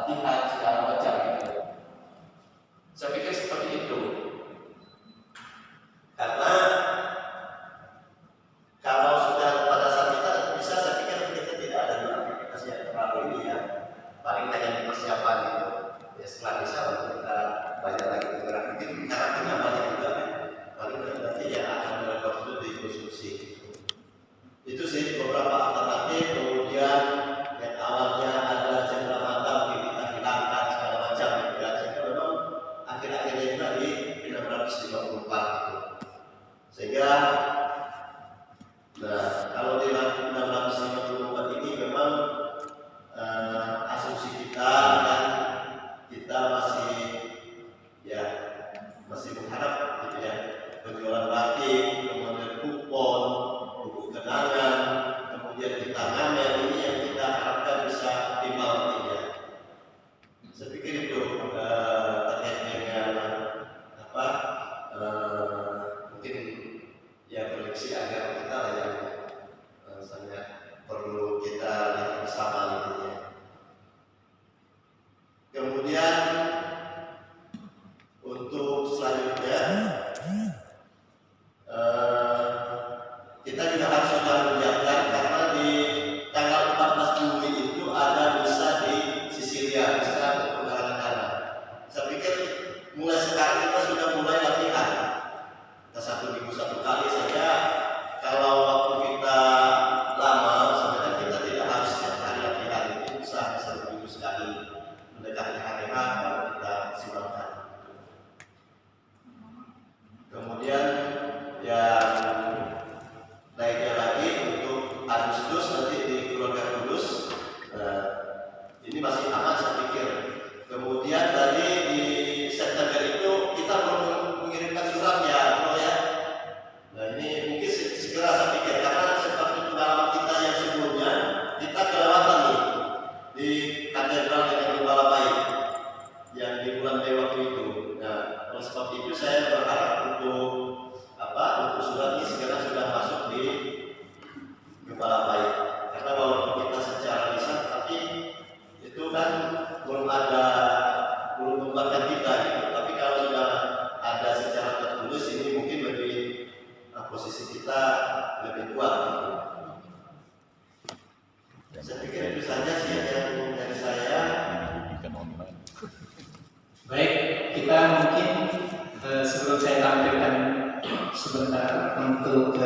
latihan segala macam gitu. Saya pikir seperti itu. Karena kalau sudah pada saat kita bisa, saya pikir kita tidak ada dua aktivitas yang terlalu ini ya, paling hanya di persiapan gitu. Ya setelah bisa baru kita banyak lagi bergerak. Mungkin karakternya banyak juga ya. Paling nanti yang akan dilakukan itu dikonsumsi. Itu sih beberapa alternatif. Kemudian yang awalnya ada cendera mata mungkin kita hilangkan segala macam gitu ya. Sehingga memang akhir-akhirnya juga di 654 gitu. Sehingga nah kalau di 654 ini memang asumsi kita kan kita masih ya masih berharap gitu ya, penjualan batik, kemudian kupon, buku kenangan, kemudian kita ngamen, ini yang kita harapkan bisa timbal nantinya. Saya pikir itu terkait dengan apa mungkin ya proyeksi agar kita lah yang sangat perlu kita lihat bersama gitu ya. Kemudian untuk selanjutnya kita juga harus sudah menyiapkan, karena di tanggal 14 Juli itu ada misa di Sisilia, misa untuk penggalangan dana. Saya pikir mulai sekarang kita sudah mulai latihan. Kita 1 minggu 1 kali saja. Kalau waktu kita lama, sebenarnya kita tidak harus setiap hari latihan. Itu bisa 1 minggu sekali. Mendekati hari H baru kita silakan. Kemudian yang lainnya lagi untuk Agustus nanti di keluarga Kudus. Ini masih aman saya pikir. Kemudian tadi di September itu kita belum mengirimkan suratnya, ya. Nah ini mungkin segera saya pikir, karena seperti pengalaman kita yang sebelumnya kita kelewatan nih di katedral dengan Gembala Baik yang di bulan Mei waktu itu. Nah oleh sebab itu saya berharap untuk surat ini segera sudah masuk di Gembala Baik, karena walaupun kita secara lisan tapi itu kan belum membuatkan kita gitu. Tapi kalau sudah ada secara tertulis ini mungkin lebih posisi kita lebih kuat gitu. Saya pikir itu saja sih yang dari saya. Baik, kita mungkin sebelum saya tampilkan sebentar untuk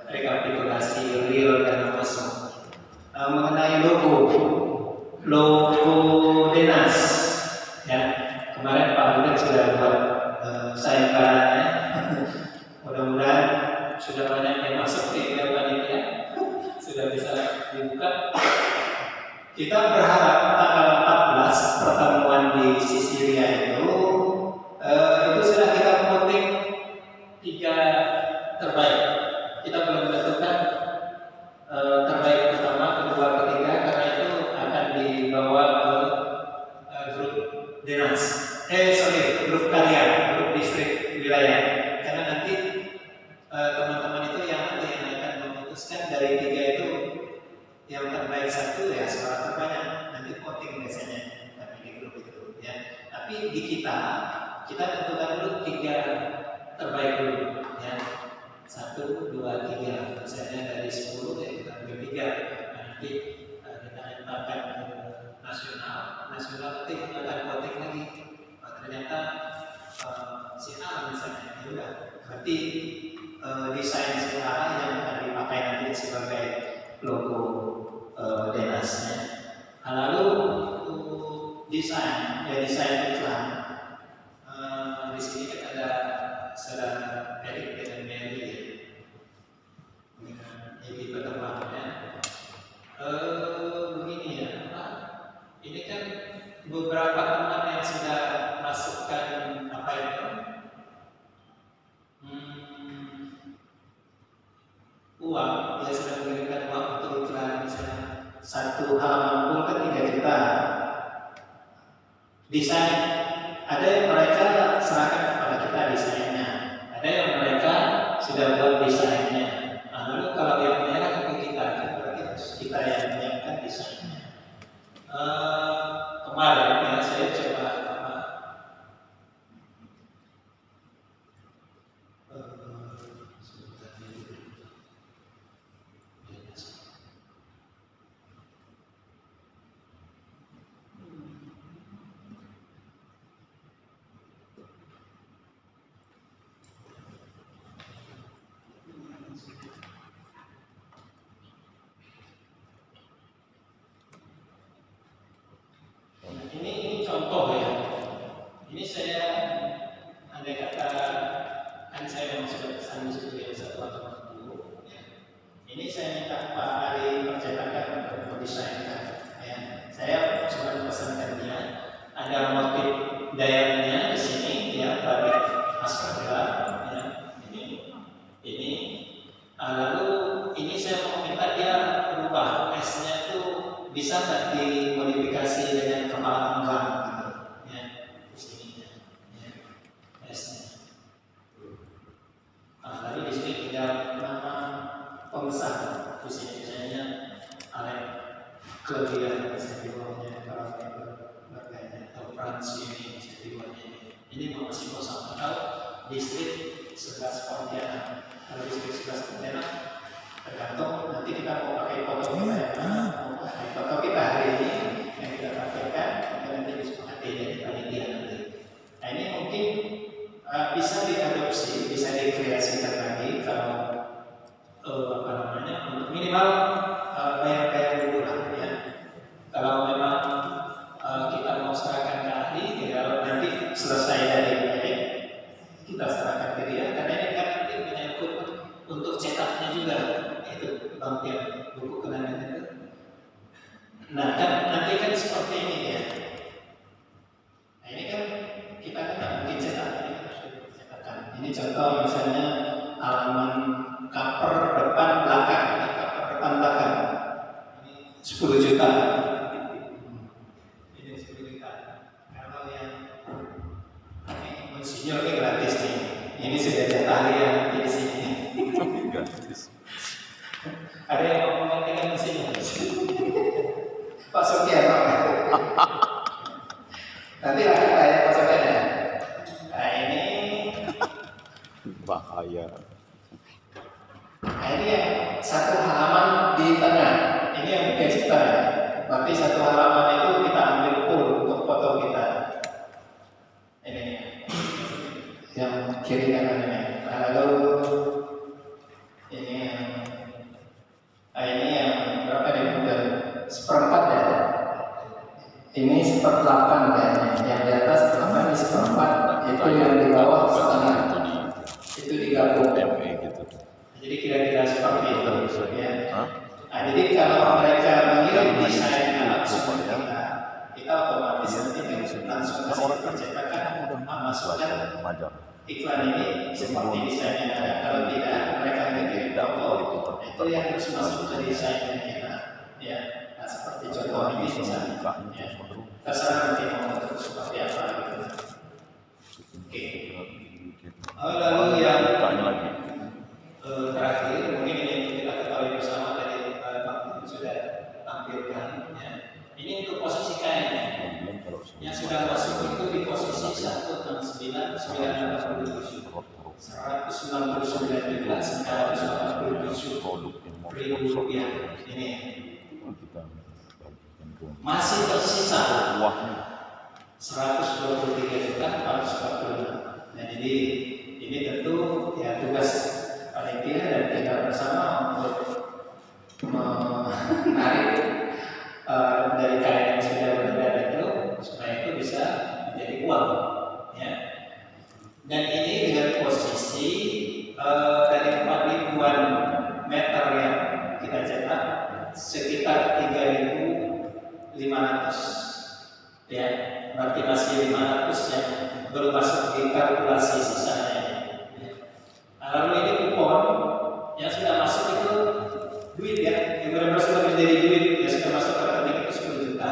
rekapitulasi real dan masuk mengenai logo Denas ya. Kemarin Pak Budet sudah buat sayembaranya. Mudah-mudahan sudah banyak yang masuk di panitia, sudah bisa dibuka. Kita berharap tanggal 14 pertemuan di Sisilia itu sudah kita voting 3 terbaik. Kita belum menentukan terbaik pertama, kedua, ketiga, karena itu akan dibawa ke grup Denas. Grup karya, grup distrik wilayah. Karena nanti teman-teman itu yang akan memutuskan dari 3 itu yang terbaik 1 ya suara terbanyak, nanti voting biasanya tapi di grup itu ya. Tapi di kita tentukan dulu 3 terbaik dulu ya, 1, 2, 3. Misalnya dari 10 ya kita ambil 3. Nanti kita lemparkan ke nasional nanti akan voting lagi. Ternyata si A misalnya, ya udah berarti desain si A yang akan dipakai nanti sebagai logo Denasnya. Lalu desain iklan. Di sini kan ada saudara Erik dengan Mary ya, dengan Edi penerbangnya. Begini ya, ini kan beberapa teman yang sudah masukkan apa itu uang, dia sudah mengirimkan uang untuk iklan misalnya 1 halaman pun kan 3 juta. Desain ada yang mereka serahkan kepada kita desainnya, ada yang mereka sudah buat desainnya. Lalu kalau yang menyerahkan ke kita, kan berarti harus kita yang menyiapkan desainnya. kemarin ya saya coba sebentar ini. Ini contoh ya. Ini saya andai kata kan saya memang sudah pesan di situ ya satu atau dulu. Ya. Ini saya minta Pak Ari percetakan untuk mendesainkan. Ya. Saya cuma pesankan dia ada motif diamnya di sini ya balik askara ya ini lalu ini saya mau minta dia rubah S-nya itu bisa nggak dimodifikasi dengan kepala enggang gitu ya di sini ya S-nya. Lalu di sini tinggal nama pengesan di sini misalnya Alek Claudia bisa di bawahnya kalau bergaya atau Frans ini bisa di bawahnya ini masih kosong atau distrik 11 Pontianak. Kalau distrik 11 Pontianak tergantung nanti kita mau pakai foto kita yang mana, mau pakai foto kita hari ini yang kita pakaikan nanti disepakati dari panitia nanti. Nah ini mungkin bisa diadopsi, bisa dikreasikan lagi kalau apa namanya untuk minimal bayar dulu lah ya. Kalau memang kita mau serahkan ke ahli, tinggal nanti selesai dari proyek kita serahkan ke dia. Karena ini kan nanti menyangkut untuk cetaknya juga itu bangkit buku kenangan itu. Nah kan nanti kan seperti ini ya. Nah ini kan kita kan nggak mungkin cetak ini harus cetakan. Ini contoh misalnya halaman cover depan belakang, cover depan belakang. Ini 10 juta. Ini 10 juta. Kalau yang ini insinyur ini gratis nih. Ini sudah jatah yang nanti di sini. Ada yang mau menggantikan insinyur? Pak Sofian. Nanti lah kita ya Pak Sofian ya. Nah ini bahaya. Nah ini yang satu halaman di tengah. Ini yang 3 juta. Berarti satu halaman itu kita ambil full untuk foto kita. Ini yang kiri kanan ini. Lalu ini yang berapa nih model? 1/4 ya. Ini 1/8 kayaknya. Yang di atas 1/8 ini 1/4. Itu yang di bawah setengah. Itu digabung. Gitu. Jadi kira-kira seperti itu ya. Nah, jadi kalau mereka mengirim desain alat seperti kita otomatis nanti langsung kasih percetakan masukkan iklan ini seperti desainnya ada. Kalau tidak mereka mengirim foto itu yang harus masuk ke desainnya kita ya. Nah, seperti contoh ini misalnya ya. Terserah nanti mau bentuk seperti apa gitu. Oke. Lalu yang terakhir mungkin ini kita ketahui bersama dari Pak sudah tampilkan ya. Ini untuk posisi kainnya yang sudah masuk itu di posisi 169 987 199 juta 987.000 rupiah ini masih tersisa 123 juta 446. Nah jadi ini tentu ya tugas panitia dan kita bersama untuk menarik dari kain yang sudah beredar itu supaya itu bisa menjadi uang ya. Dan ini dengan posisi dari 4.000 meter yang kita cetak sekitar 3.500 ya, berarti masih 500 yang belum masuk di kalkulasi sisanya. Lalu ini kupon yang sudah masuk itu duit ya, yang benar-benar sudah menjadi duit yang sudah masuk ke rekening itu 10 juta.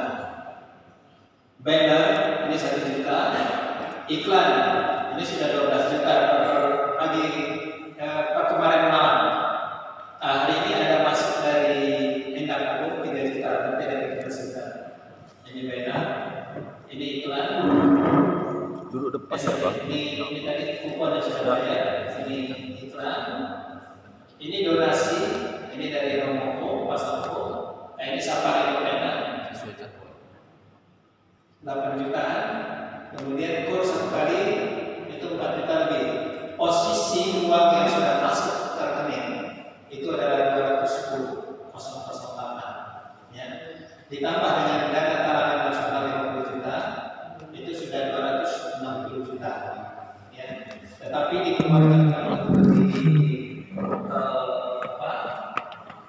Banner ini 1 juta, iklan ini sudah 12 juta per kemarin malam. Hari ini ada masuk dari Indah Agung 3 juta, berarti ada 13 juta. Ini banner. Ini iklan. Duduk depan apa? Ini tadi kupon yang sudah bayar. Ini iklan. Ini donasi. Ini dari Romo Pas Aku. Nah, ini safari perdana. 8 jutaan. Kemudian kur satu kali itu 4 juta lebih. Posisi uang yang sudah masuk ke rekening itu adalah 210.008, ya. Ditambah dengan dana talangan nasional 50 juta, itu sudah 260 juta, ya. Tetapi dikeluarkan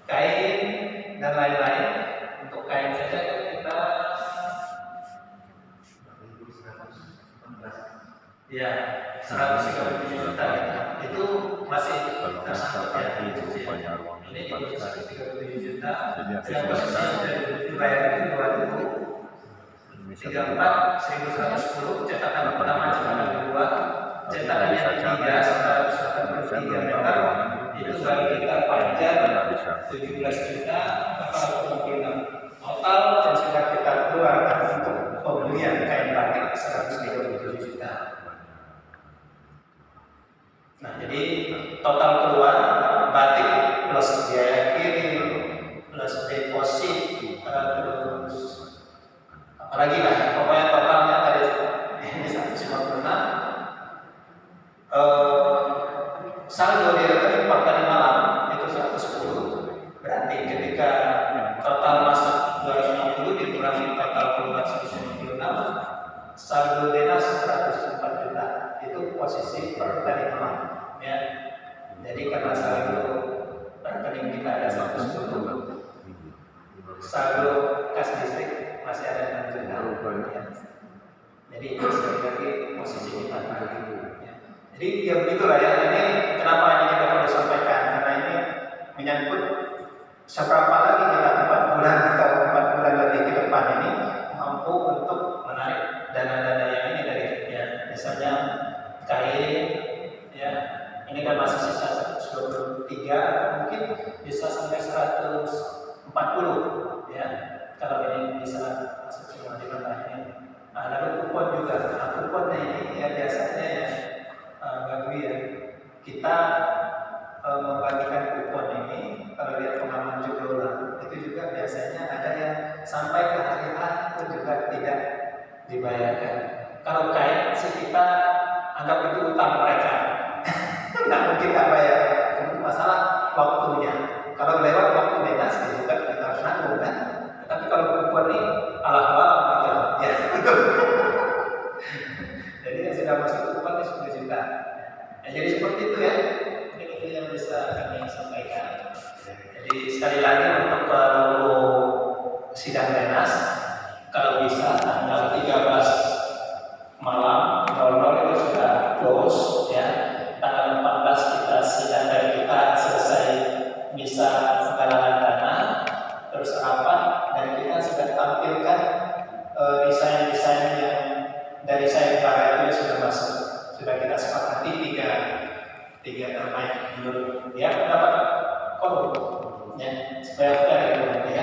kain dan lain-lain. Untuk kain saja kita ya 137 juta, itu masih tersangkut ya. Ini di 137 juta, yang sudah dibayar itu 2034, 1110, cetakan pertama, cetakan kedua, cetakan yang ketiga 183 meter, itu baru kita pajak 17 juta 426. Total yang sudah kita keluarkan untuk pembelian kain batik 137 juta. Nah, jadi total keluar batik plus biaya kirim plus deposit terus apalagi lah, pokoknya totalnya tadi ini 156. Saldo di rekening per tadi malam itu 110. Berarti ketika total masuk 260 dikurangi total keluar 156, saldo denas 104 juta. Itu posisi per tadi malam, ya. Jadi karena saldo rekening kita ada 110, saldo kas listrik masih ada 6 juta, ya. Jadi sekali lagi posisi kita ya. Jadi ya begitulah ya. Ini kenapa ini kita perlu sampaikan, karena ini menyangkut seberapa lagi kita 4 bulan atau 4 bulan lebih ke depan ini mampu untuk menarik dana-dana yang ini dari ya, misalnya kain, ya, ini kan masih sisa 123 atau mungkin bisa sampai 140, ya, kalau ini bisa masuk semua di tempat ini. Nah, lalu kupon juga. Nah, kuponnya ini ya biasanya ya bagi ya kita membagikan kupon ini, kalau lihat pengalaman judul itu juga biasanya ada yang sampai ke hari H itu juga tidak dibayarkan. Kalau kain sih kita anggap itu utang mereka, nggak mungkin nggak bayar. Masalah waktunya. Kalau lewat waktu bebas juga kita harus nanggung kan. Tapi kalau kupon ini alah-alah gitu, ya. Jadi yang sudah masuk kupon itu 10 juta. Ya, jadi seperti itu ya. Ini yang bisa kami sampaikan. Jadi sekali lagi untuk logo sidang denas, kalau bisa tanggal 13 malam 00 itu sudah close, ya. Tanggal 14 kita sidang dan kita selesai bisa penggalangan dana, terus rapat dan kita sudah tampilkan desain-desain yang dari sayembara itu sudah masuk, sudah kita sepakati tiga terbaik menurut dia dapat kolom, ya, supaya fair ya.